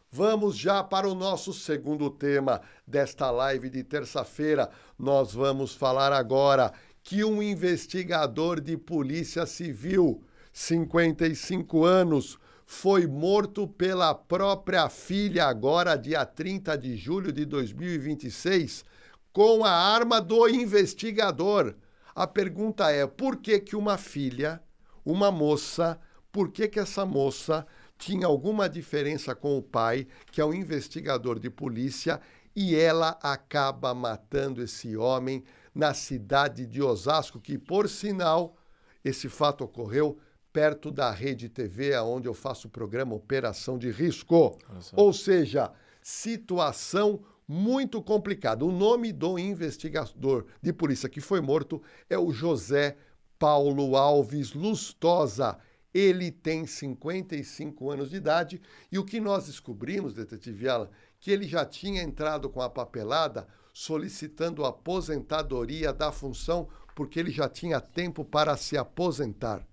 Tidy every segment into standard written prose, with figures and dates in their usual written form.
Vamos já para o nosso segundo tema desta live de terça-feira. Nós vamos falar agora que um investigador de polícia civil, 55 anos, foi morto pela própria filha agora, dia 30 de julho de 2026, com a arma do investigador. A pergunta é, por que que uma filha, uma moça, por que que essa moça tinha alguma diferença com o pai, que é um investigador de polícia, e ela acaba matando esse homem na cidade de Osasco, que, por sinal, esse fato ocorreu perto da Rede TV, onde eu faço o programa Operação de Risco. Ou seja, situação muito complicada. O nome do investigador de polícia que foi morto é o José Paulo Alves Lustosa. Ele tem 55 anos de idade e o que nós descobrimos, detetive Alan, que ele já tinha entrado com a papelada solicitando aposentadoria da função porque ele já tinha tempo para se aposentar.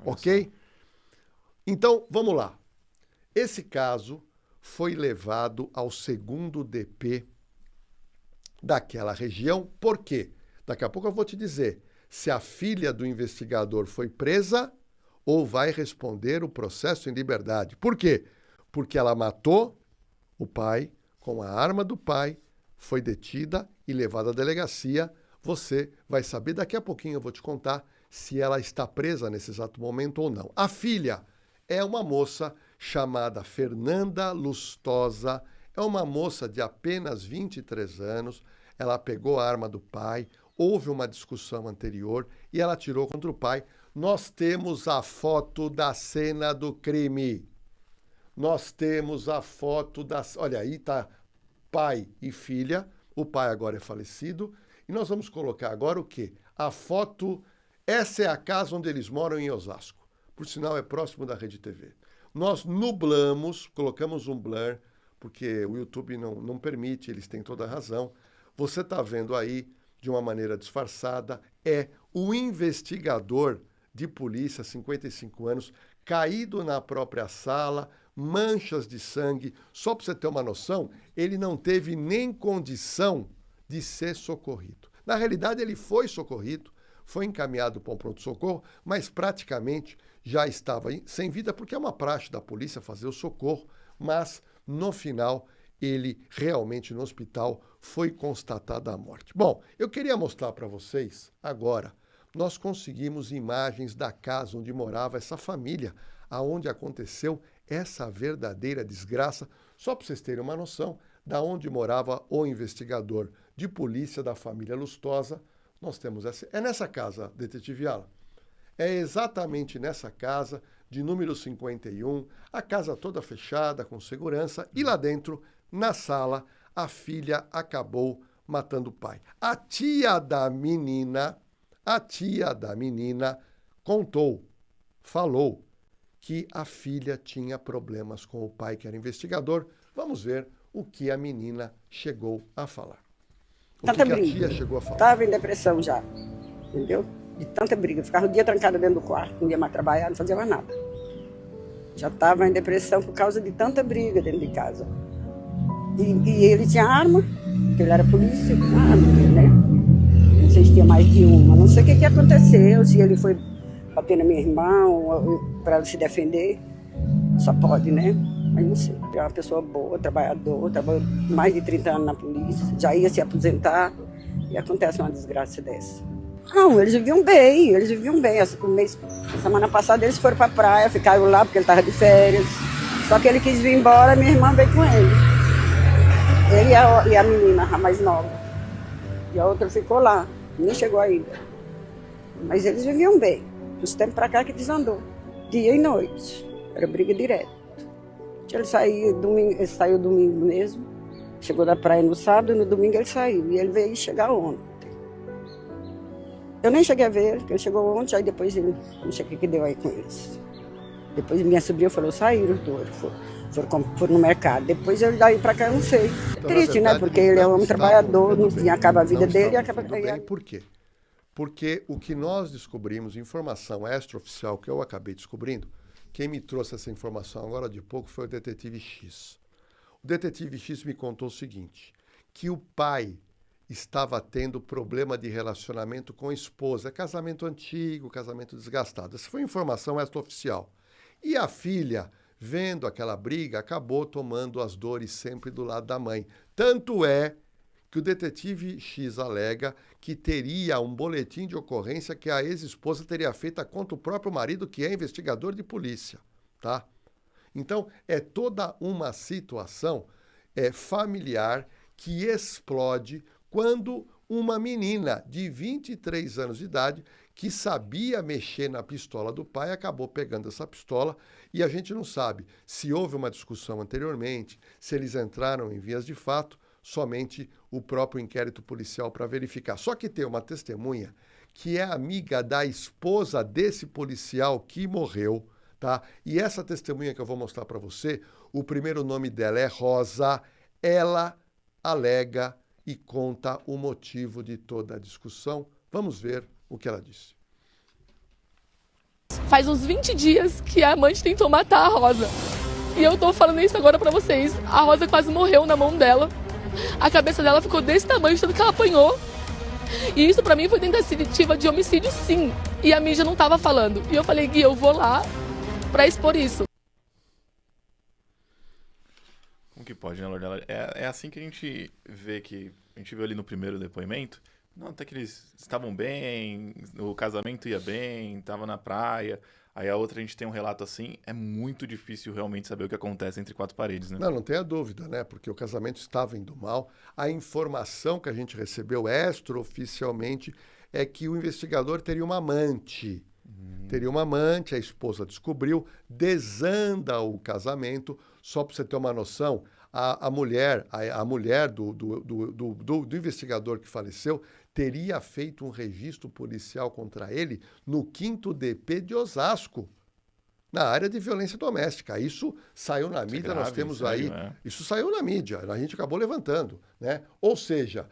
Ok? Então, vamos lá. Esse caso foi levado ao segundo DP daquela região. Por quê? Daqui a pouco eu vou te dizer se a filha do investigador foi presa ou vai responder o processo em liberdade. Por quê? Porque ela matou o pai com a arma do pai, foi detida e levada à delegacia. Você vai saber, daqui a pouquinho eu vou te contar se ela está presa nesse exato momento ou não. A filha é uma moça chamada Fernanda Lustosa, é uma moça de apenas 23 anos, ela pegou a arma do pai, houve uma discussão anterior e ela atirou contra o pai. Nós temos a foto da cena do crime. Nós temos a foto das... Olha, aí está pai e filha. O pai agora é falecido. E nós vamos colocar agora o quê? A foto... Essa é a casa onde eles moram em Osasco. Por sinal, é próximo da Rede TV. Nós nublamos, colocamos um blur, porque o YouTube não permite, eles têm toda a razão. Você está vendo aí, de uma maneira disfarçada, é o investigador de polícia, 55 anos, caído na própria sala, manchas de sangue. Só para você ter uma noção, ele não teve nem condição de ser socorrido. Na realidade, ele foi socorrido, foi encaminhado para um pronto-socorro, mas praticamente já estava sem vida, porque é uma praxe da polícia fazer o socorro, mas no final ele realmente no hospital foi constatada a morte. Bom, eu queria mostrar para vocês agora. Nós conseguimos imagens da casa onde morava essa família, aonde aconteceu essa verdadeira desgraça, só para vocês terem uma noção da onde morava o investigador de polícia da família Lustosa. Nós temos essa, é nessa casa, detetive Alan. É exatamente nessa casa, de número 51, a casa toda fechada, com segurança, e lá dentro, na sala, a filha acabou matando o pai. A tia da menina falou que a filha tinha problemas com o pai, que era investigador. Vamos ver o que a menina chegou a falar. O que a tia chegou a falar. Estava em depressão já, entendeu? De tanta briga. Ficava o dia trancada dentro do quarto, não ia mais trabalhar, não fazia mais nada. Já estava em depressão por causa de tanta briga dentro de casa. E ele tinha arma, porque ele era polícia, né? Não sei se tinha mais de uma. Não sei o que aconteceu, se ele foi bater na minha irmã para ela se defender. Só pode, né? Mas não sei. É uma pessoa boa, trabalhadora, trabalhou mais de 30 anos na polícia, já ia se aposentar e acontece uma desgraça dessa. Não, eles viviam bem. Semana passada eles foram para a praia, ficaram lá porque ele estava de férias. Só que ele quis vir embora, minha irmã veio com ele. Ele e a menina, a mais nova. E a outra ficou lá, nem chegou ainda. Mas eles viviam bem. Dos tempos para cá que desandou. Dia e noite. Era briga direta. Ele saiu domingo mesmo. Chegou da praia no sábado e no domingo ele saiu. E ele veio chegar ontem. Eu nem cheguei a ver, porque ele chegou ontem, aí depois ele, não sei o que deu aí com eles. Depois minha sobrinha falou, saíram os dois, foram no mercado. Depois ele daí pra cá, eu não sei. Então, triste, verdade, né? Porque ele é um homem trabalhador, não tinha acaba a vida dele e acaba... Por quê? Porque o que nós descobrimos, informação extraoficial que eu acabei descobrindo, quem me trouxe essa informação agora de pouco foi o detetive X. O detetive X me contou o seguinte, que o pai estava tendo problema de relacionamento com a esposa, casamento antigo, casamento desgastado. Essa foi informação extraoficial. E a filha, vendo aquela briga, acabou tomando as dores sempre do lado da mãe. Tanto é que o detetive X alega que teria um boletim de ocorrência que a ex-esposa teria feito contra o próprio marido, que é investigador de polícia, tá? Então, é toda uma situação familiar que explode quando uma menina de 23 anos de idade, que sabia mexer na pistola do pai, acabou pegando essa pistola e a gente não sabe se houve uma discussão anteriormente, se eles entraram em vias de fato, somente o próprio inquérito policial para verificar. Só que tem uma testemunha que é amiga da esposa desse policial que morreu, tá? E essa testemunha que eu vou mostrar para você, o primeiro nome dela é Rosa, ela alega e conta o motivo de toda a discussão. Vamos ver o que ela disse. Faz uns 20 dias que a amante tentou matar a Rosa. E eu tô falando isso agora pra vocês. A Rosa quase morreu na mão dela. A cabeça dela ficou desse tamanho, de tanto que ela apanhou. E isso pra mim foi tentativa de homicídio, sim. E a mídia não tava falando. E eu falei, Gui, eu vou lá pra expor isso. Como que pode, né, Lordela? É assim que a gente vê viu ali no primeiro depoimento. Não, até que eles estavam bem, o casamento ia bem, estava na praia. Aí a outra a gente tem um relato assim, é muito difícil realmente saber o que acontece entre quatro paredes, né? Não tenha dúvida, né? Porque o casamento estava indo mal. A informação que a gente recebeu extraoficialmente é que o investigador teria uma amante. Teria uma amante, a esposa descobriu, desanda o casamento. Só para você ter uma noção, a mulher do investigador que faleceu teria feito um registro policial contra ele no 5º DP de Osasco, na área de violência doméstica. Isso saiu na mídia, grave, nós temos sério, aí... Isso saiu na mídia, a gente acabou levantando, né? Ou seja,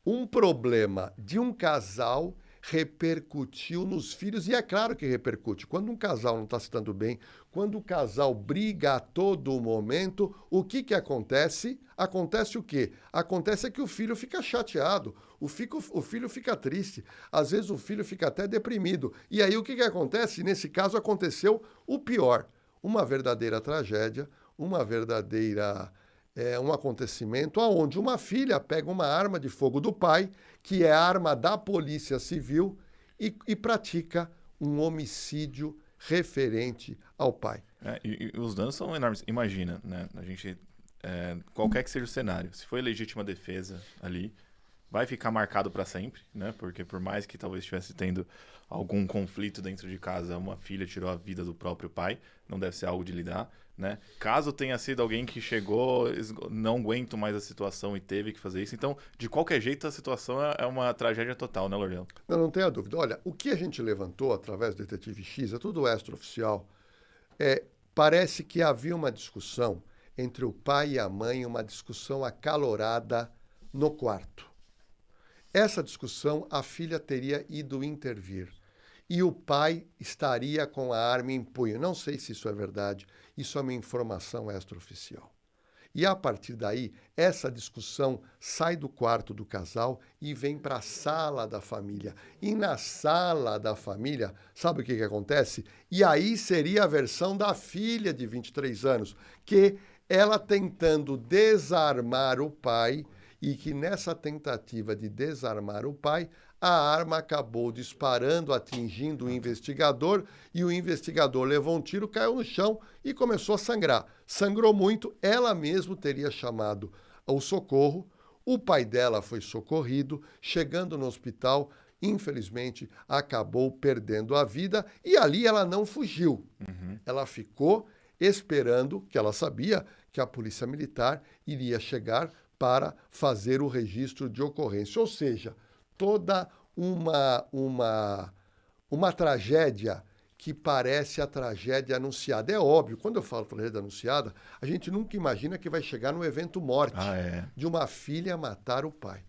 um problema de um casal repercutiu nos filhos, e é claro que repercute. Quando um casal não está se dando bem, quando o casal briga a todo momento, o que acontece? Acontece o quê? Acontece que o filho fica chateado, o filho fica triste, às vezes o filho fica até deprimido. E aí o que acontece? Nesse caso aconteceu o pior, uma verdadeira tragédia, um acontecimento onde uma filha pega uma arma de fogo do pai, que é a arma da Polícia Civil, e pratica um homicídio referente ao pai. E os danos são enormes. Imagina, né? A gente, qualquer que seja o cenário, se foi legítima defesa ali, vai ficar marcado para sempre, né? Porque por mais que talvez estivesse tendo algum conflito dentro de casa, uma filha tirou a vida do próprio pai, não deve ser algo de lidar, né? Caso tenha sido alguém que chegou, não aguento mais a situação e teve que fazer isso. Então, de qualquer jeito, a situação é uma tragédia total, né, Lordelo? Não tenha dúvida. Olha, o que a gente levantou através do Detetive X, é tudo extraoficial, parece que havia uma discussão entre o pai e a mãe, uma discussão acalorada no quarto. Essa discussão, a filha teria ido intervir e o pai estaria com a arma em punho. Não sei se isso é verdade, isso é uma informação extraoficial. E a partir daí, essa discussão sai do quarto do casal e vem para a sala da família. E na sala da família, sabe o que acontece? E aí seria a versão da filha de 23 anos, que ela tentando desarmar o pai, e que nessa tentativa de desarmar o pai, a arma acabou disparando, atingindo o investigador, e o investigador levou um tiro, caiu no chão e começou a sangrar. Sangrou muito, ela mesma teria chamado o socorro, o pai dela foi socorrido, chegando no hospital, infelizmente acabou perdendo a vida, e ali ela não fugiu. Ela ficou esperando, que ela sabia que a polícia militar iria chegar para fazer o registro de ocorrência. Ou seja, toda uma tragédia que parece a tragédia anunciada. É óbvio, quando eu falo tragédia anunciada, a gente nunca imagina que vai chegar no evento morte de uma filha matar o pai.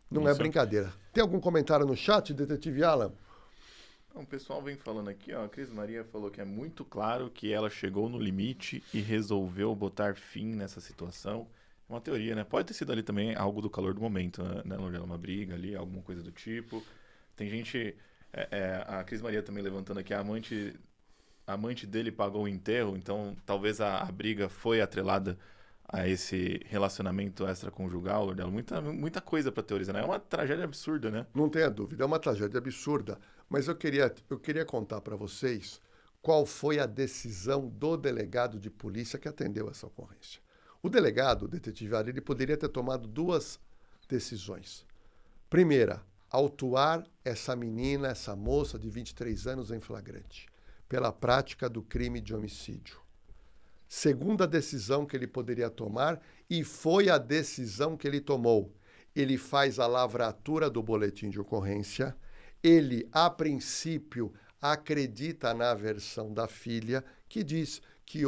Não é brincadeira. Tem algum comentário no chat, detetive Alan? O pessoal vem falando aqui, ó, a Cris Maria falou que é muito claro que ela chegou no limite e resolveu botar fim nessa situação. É uma teoria, né? Pode ter sido ali também algo do calor do momento, né? Uma briga ali, alguma coisa do tipo. Tem gente... a Cris Maria também levantando aqui, a amante dele pagou o enterro, então talvez a briga foi atrelada a esse relacionamento extraconjugal, Lordelo. Muita coisa para teorizar, né? É uma tragédia absurda, né? Não tenha dúvida, é uma tragédia absurda, mas eu queria contar para vocês qual foi a decisão do delegado de polícia que atendeu essa ocorrência. O delegado, o detetive Ari, ele poderia ter tomado duas decisões. Primeira, autuar essa menina, essa moça de 23 anos em flagrante, pela prática do crime de homicídio. Segunda decisão que ele poderia tomar, e foi a decisão que ele tomou. Ele faz a lavratura do boletim de ocorrência, ele, a princípio, acredita na versão da filha, que diz que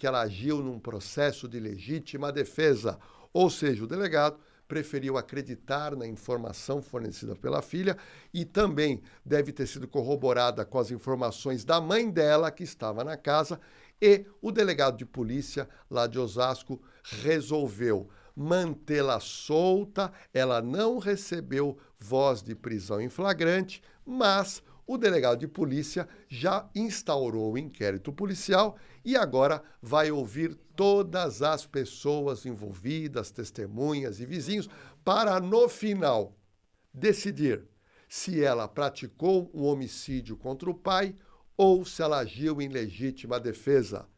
ela agiu num processo de legítima defesa. Ou seja, o delegado preferiu acreditar na informação fornecida pela filha e também deve ter sido corroborada com as informações da mãe dela, que estava na casa, e o delegado de polícia lá de Osasco resolveu mantê-la solta. Ela não recebeu voz de prisão em flagrante, mas o delegado de polícia já instaurou o inquérito policial e agora vai ouvir todas as pessoas envolvidas, testemunhas e vizinhos, para, no final, decidir se ela praticou um homicídio contra o pai ou se ela agiu em legítima defesa.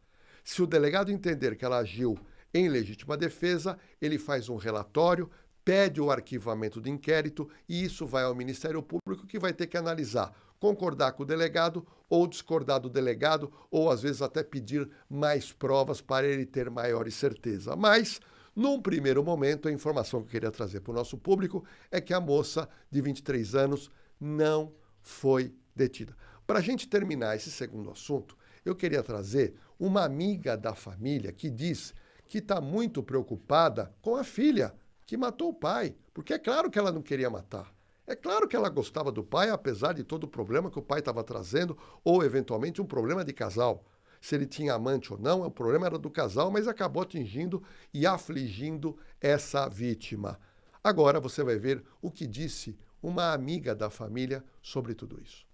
Se o delegado entender que ela agiu em legítima defesa, ele faz um relatório, pede o arquivamento do inquérito e isso vai ao Ministério Público, que vai ter que analisar, concordar com o delegado ou discordar do delegado, ou às vezes até pedir mais provas para ele ter maior certeza. Mas, num primeiro momento, a informação que eu queria trazer para o nosso público é que a moça de 23 anos não foi detida. Para a gente terminar esse segundo assunto, eu queria trazer uma amiga da família que diz que está muito preocupada com a filha que matou o pai, porque é claro que ela não queria matar. É claro que ela gostava do pai, apesar de todo o problema que o pai estava trazendo, ou eventualmente um problema de casal. Se ele tinha amante ou não, o problema era do casal, mas acabou atingindo e afligindo essa vítima. Agora você vai ver o que disse uma amiga da família sobre tudo isso.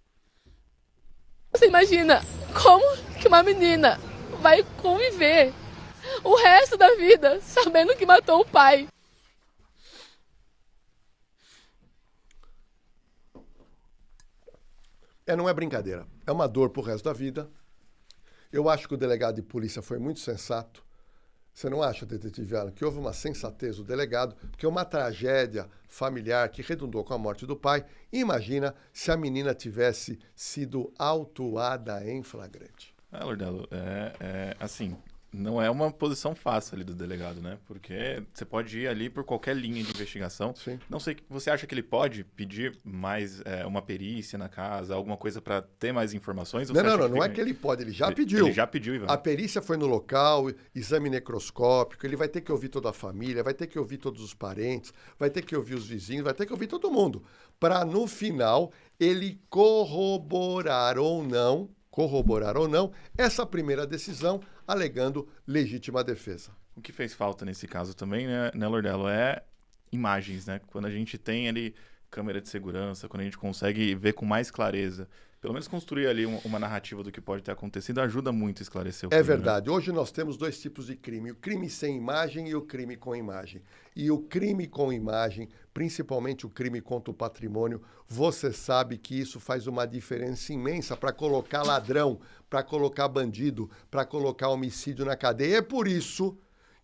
Você imagina como que uma menina vai conviver o resto da vida sabendo que matou o pai? Não é brincadeira. É uma dor pro resto da vida. Eu acho que o delegado de polícia foi muito sensato. Você não acha, detetive Alan, que houve uma sensatez do delegado, porque uma tragédia familiar que redundou com a morte do pai? Imagina se a menina tivesse sido autuada em flagrante. Lordelo, assim, não é uma posição fácil ali do delegado, né? Porque você pode ir ali por qualquer linha de investigação. Sim. Não sei, você acha que ele pode pedir mais uma perícia na casa, alguma coisa para ter mais informações? Não é que ele pode, ele já pediu. Ele já pediu, Ivan. A perícia foi no local, exame necroscópico, ele vai ter que ouvir toda a família, vai ter que ouvir todos os parentes, vai ter que ouvir os vizinhos, vai ter que ouvir todo mundo, para no final ele corroborar ou não essa primeira decisão, alegando legítima defesa. O que fez falta nesse caso também, né, Lordelo, é imagens, né? Quando a gente tem ali câmera de segurança, quando a gente consegue ver com mais clareza, pelo menos construir ali uma narrativa do que pode ter acontecido, ajuda muito a esclarecer o crime. É verdade. Né? Hoje nós temos dois tipos de crime, o crime sem imagem e o crime com imagem. E o crime com imagem, principalmente o crime contra o patrimônio, você sabe que isso faz uma diferença imensa para colocar ladrão, para colocar bandido, para colocar homicídio na cadeia. É por isso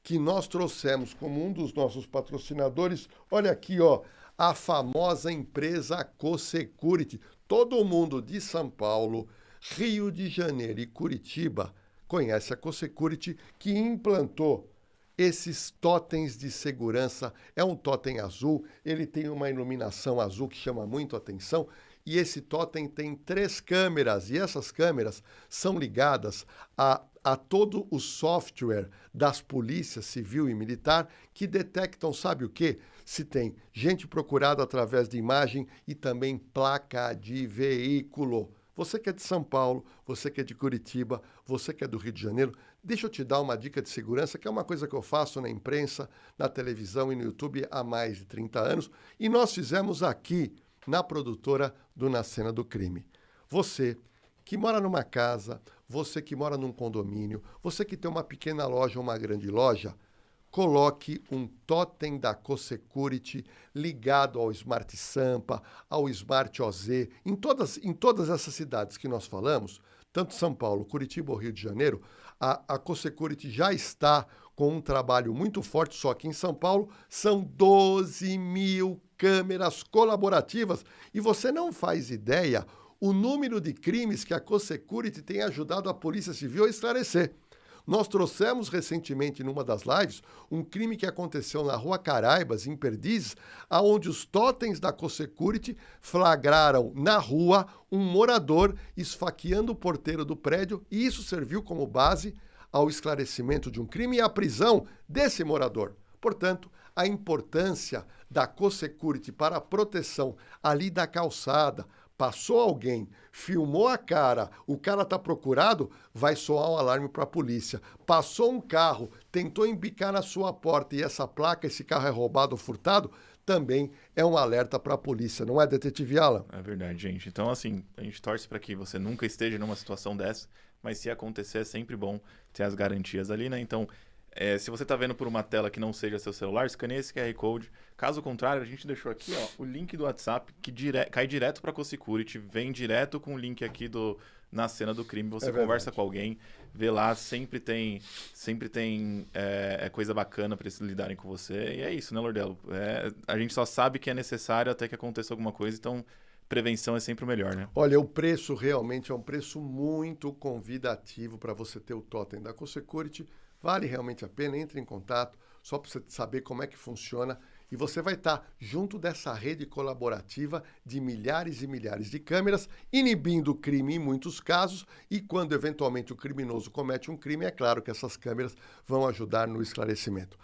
que nós trouxemos como um dos nossos patrocinadores, olha aqui, ó, a famosa empresa CoSecurity. Todo mundo de São Paulo, Rio de Janeiro e Curitiba conhece a CoSecurity, que implantou esses totens de segurança. É um totem azul, ele tem uma iluminação azul que chama muito a atenção, e esse totem tem 3 câmeras, e essas câmeras são ligadas a todo o software das polícias civil e militar, que detectam, sabe o quê? Se tem gente procurada através de imagem e também placa de veículo. Você que é de São Paulo, você que é de Curitiba, você que é do Rio de Janeiro, deixa eu te dar uma dica de segurança, que é uma coisa que eu faço na imprensa, na televisão e no YouTube há mais de 30 anos, e nós fizemos aqui na produtora do Na Cena do Crime. Você que mora numa casa, você que mora num condomínio, você que tem uma pequena loja ou uma grande loja, coloque um totem da CoSecurity ligado ao Smart Sampa, ao Smart OZ, em todas essas cidades que nós falamos, tanto São Paulo, Curitiba ou Rio de Janeiro, a CoSecurity já está com um trabalho muito forte, só que em São Paulo são 12 mil câmeras colaborativas e você não faz ideia o número de crimes que a CoSecurity tem ajudado a Polícia Civil a esclarecer. Nós trouxemos recentemente, numa das lives, um crime que aconteceu na Rua Caraibas, em Perdizes, onde os totens da CoSecurity flagraram na rua um morador esfaqueando o porteiro do prédio, e isso serviu como base ao esclarecimento de um crime e à prisão desse morador. Portanto, a importância da CoSecurity para a proteção ali da calçada. Passou alguém, filmou a cara, o cara está procurado, vai soar um alarme para a polícia. Passou um carro, tentou embicar na sua porta e essa placa, esse carro é roubado ou furtado, também é um alerta para a polícia, não é, detetive Alan? É verdade, gente. Então, assim, a gente torce para que você nunca esteja numa situação dessa, mas se acontecer é sempre bom ter as garantias ali, né? Então, se você está vendo por uma tela que não seja seu celular, escaneie esse QR Code. Caso contrário, a gente deixou aqui o link do WhatsApp que cai direto para a CoSecurity, vem direto com o link aqui Na Cena do Crime. Você conversa com alguém, vê lá, sempre tem coisa bacana para eles lidarem com você. E é isso, né, Lordelo? A gente só sabe que é necessário até que aconteça alguma coisa, então prevenção é sempre o melhor, né? Olha, o preço realmente é um preço muito convidativo para você ter o totem da CoSecurity. Vale realmente a pena, entre em contato, só para você saber como é que funciona. E você vai estar junto dessa rede colaborativa de milhares e milhares de câmeras, inibindo o crime em muitos casos. E quando eventualmente o criminoso comete um crime, é claro que essas câmeras vão ajudar no esclarecimento.